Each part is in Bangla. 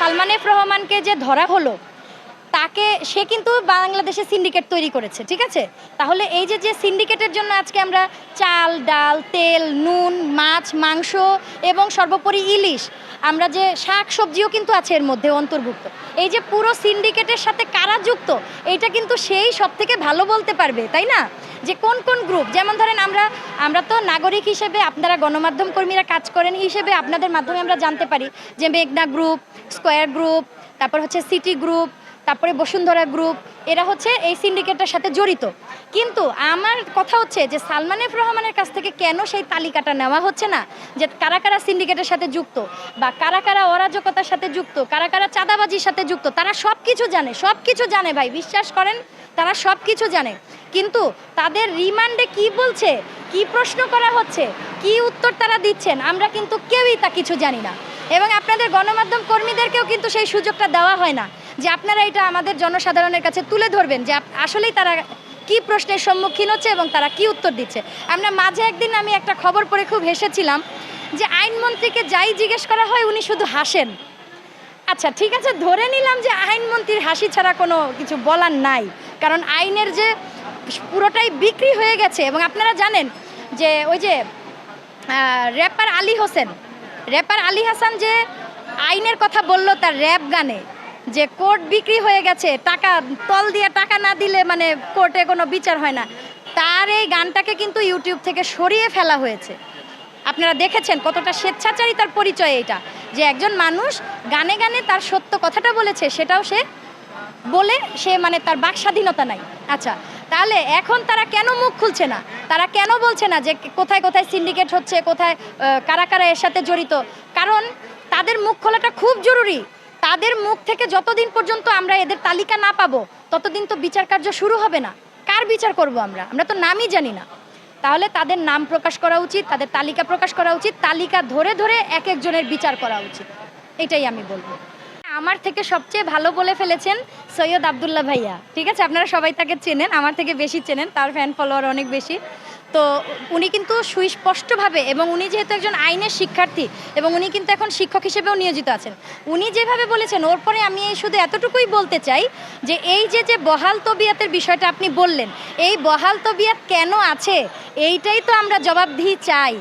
সালমান এফ রহমানকে যে ধরা হলো তাকে সে কিন্তু বাংলাদেশে সিন্ডিকেট তৈরি করেছে, ঠিক আছে? তাহলে এই যে সিন্ডিকেটের জন্য আজকে আমরা চাল ডাল তেল নুন মাছ মাংস এবং সর্বোপরি ইলিশ, আমরা যে শাক সবজিও কিন্তু আছে এর মধ্যে অন্তর্ভুক্ত। এই যে পুরো সিন্ডিকেটের সাথে কারা যুক্ত এইটা কিন্তু সেই সব থেকে ভালো বলতে পারবে, তাই না? যে কোন কোন গ্রুপ, যেমন ধরেন আমরা তো নাগরিক হিসেবে, আপনারা গণমাধ্যম কর্মীরা কাজ করেন হিসেবে আপনাদের মাধ্যমে আমরা জানতে পারি যে মেঘনা গ্রুপ, স্কয়ার গ্রুপ, তারপর হচ্ছে সিটি গ্রুপ, তারপরে বসুন্ধরা গ্রুপ, এরা হচ্ছে এই সিন্ডিকেটের সাথে জড়িত। কিন্তু আমার কথা হচ্ছে যে সালমান এফ রহমানের কাছ থেকে কেন সেই তালিকাটা নেওয়া হচ্ছে না, যে কারা কারা সিন্ডিকেটের সাথে যুক্ত বা কারা কারা অরাজকতার সাথে যুক্ত, কারা কারা চাঁদাবাজির সাথে যুক্ত। তারা সব কিছু জানে, সব কিছু জানে ভাই, বিশ্বাস করেন তারা সব কিছু জানে। কিন্তু তাদের রিমান্ডে কি বলছে, কি প্রশ্ন করা হচ্ছে, কি উত্তর তারা দিচ্ছেন, আমরা কিন্তু কেউই তা কিছু জানি না। এবং আপনাদের গণমাধ্যম কর্মীদেরকেও কিন্তু সেই সুযোগটা দেওয়া হয় না যে আপনারা এটা আমাদের জনসাধারণের কাছে তুলে ধরবেন যে আসলেই তারা কি প্রশ্নের সম্মুখীন হচ্ছে এবং তারা কি উত্তর দিচ্ছে। আমরা মাঝে একদিন আমি একটা খবর পড়ে খুব হেসেছিলাম যে আইনমন্ত্রীকে যাই জিজ্ঞেস করা হয় উনি শুধু হাসেন। আচ্ছা ঠিক আছে, ধরে নিলাম যে আইনমন্ত্রীর হাসি ছাড়া কোনো কিছু বলার নাই, কারণ আইনের যে পুরোটাই বিক্রি হয়ে গেছে। এবং আপনারা জানেন যে ওই যে র্যাপার আলী হাসান যে আইনের কথা বলল তার র্যাপ গানে, যে কোর্ট বিক্রি হয়ে গেছে, টাকা তল দিয়ে টাকা না দিলে মানে কোর্টে কোনো বিচার হয় না, তার এই গানটাকে কিন্তু ইউটিউব থেকে সরিয়ে ফেলা হয়েছে। আপনারা দেখেছেন কতটা স্বেচ্ছাচারিতার পরিচয় এটা, যে একজন মানুষ গানে গানে তার সত্য কথাটা বলেছে, সেটাও সে মানে তার বাক স্বাধীনতা নাই। আচ্ছা তাহলে এখন তারা কেন মুখ খুলছে না, তারা কেন বলছে না যে কোথায় কোথায় সিন্ডিকেট হচ্ছে, কোথায় কারা কারা এর সাথে জড়িত? কারণ তাদের মুখ খোলাটা খুব জরুরি। তাদের মুখ থেকে যতদিন পর্যন্ত আমরা এদের তালিকা না পাবো ততদিন তো বিচার কার্য শুরু হবে না। কার বিচার করব আমরা তো নামই জানি না। তাহলে তাদের নাম প্রকাশ করা উচিত, তাদের তালিকা প্রকাশ করা উচিত, তালিকা ধরে ধরে এক একজনের বিচার করা উচিত, এটাই আমি বলবো। আমার থেকে সবচেয়ে ভালো বলে ফেলেছেন সৈয়দ আবদুল্লাহ ভাইয়া, ঠিক আছে? আপনারা সবাই তাকে চেনেন, আমার থেকে বেশি চেনেন, তার ফ্যান ফলোয়ার অনেক বেশি। তো উনি কিন্তু সুস্পষ্টভাবে, এবং উনি যেহেতু একজন আইনের শিক্ষার্থী এবং উনি কিন্তু এখন শিক্ষক হিসেবেও নিয়োজিত আছেন, উনি যেভাবে বলেছেন ওর পরে আমি শুধু এতটুকুই বলতে চাই যে এই যে বহাল তবিয়তের বিষয়টা আপনি বললেন, এই বহাল তবিয়ত কেন আছে এইটাই তো আমরা জবাবদিহি চাই।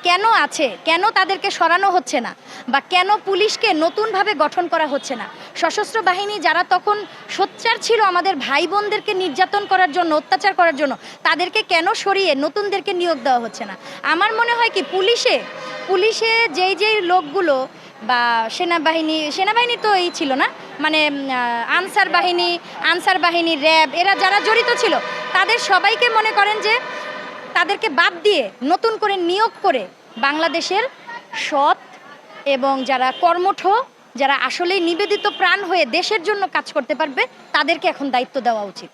কেন আছে, কেন তাদেরকে সরানো হচ্ছে না, বা কেন পুলিশকে নতুনভাবে গঠন করা হচ্ছে না? সশস্ত্র বাহিনী যারা তখন সোচ্চার ছিল আমাদের ভাই বোনদেরকে নির্যাতন করার জন্য, অত্যাচার করার জন্য, তাদেরকে কেন সরিয়ে নতুনদেরকে নিয়োগ দেওয়া হচ্ছে না? আমার মনে হয় কি পুলিশে যেই লোকগুলো, বা সেনাবাহিনী তো এই ছিল না, মানে আনসার বাহিনী র্যাব, এরা যারা জড়িত ছিল তাদের সবাইকে মনে করেন যে তাদেরকে বাদ দিয়ে নতুন করে নিয়োগ করে বাংলাদেশের সৎ এবং যারা কর্মঠ, যারা আসলেই নিবেদিত প্রাণ হয়ে দেশের জন্য কাজ করতে পারবে, তাদেরকে এখন দায়িত্ব দেওয়া উচিত।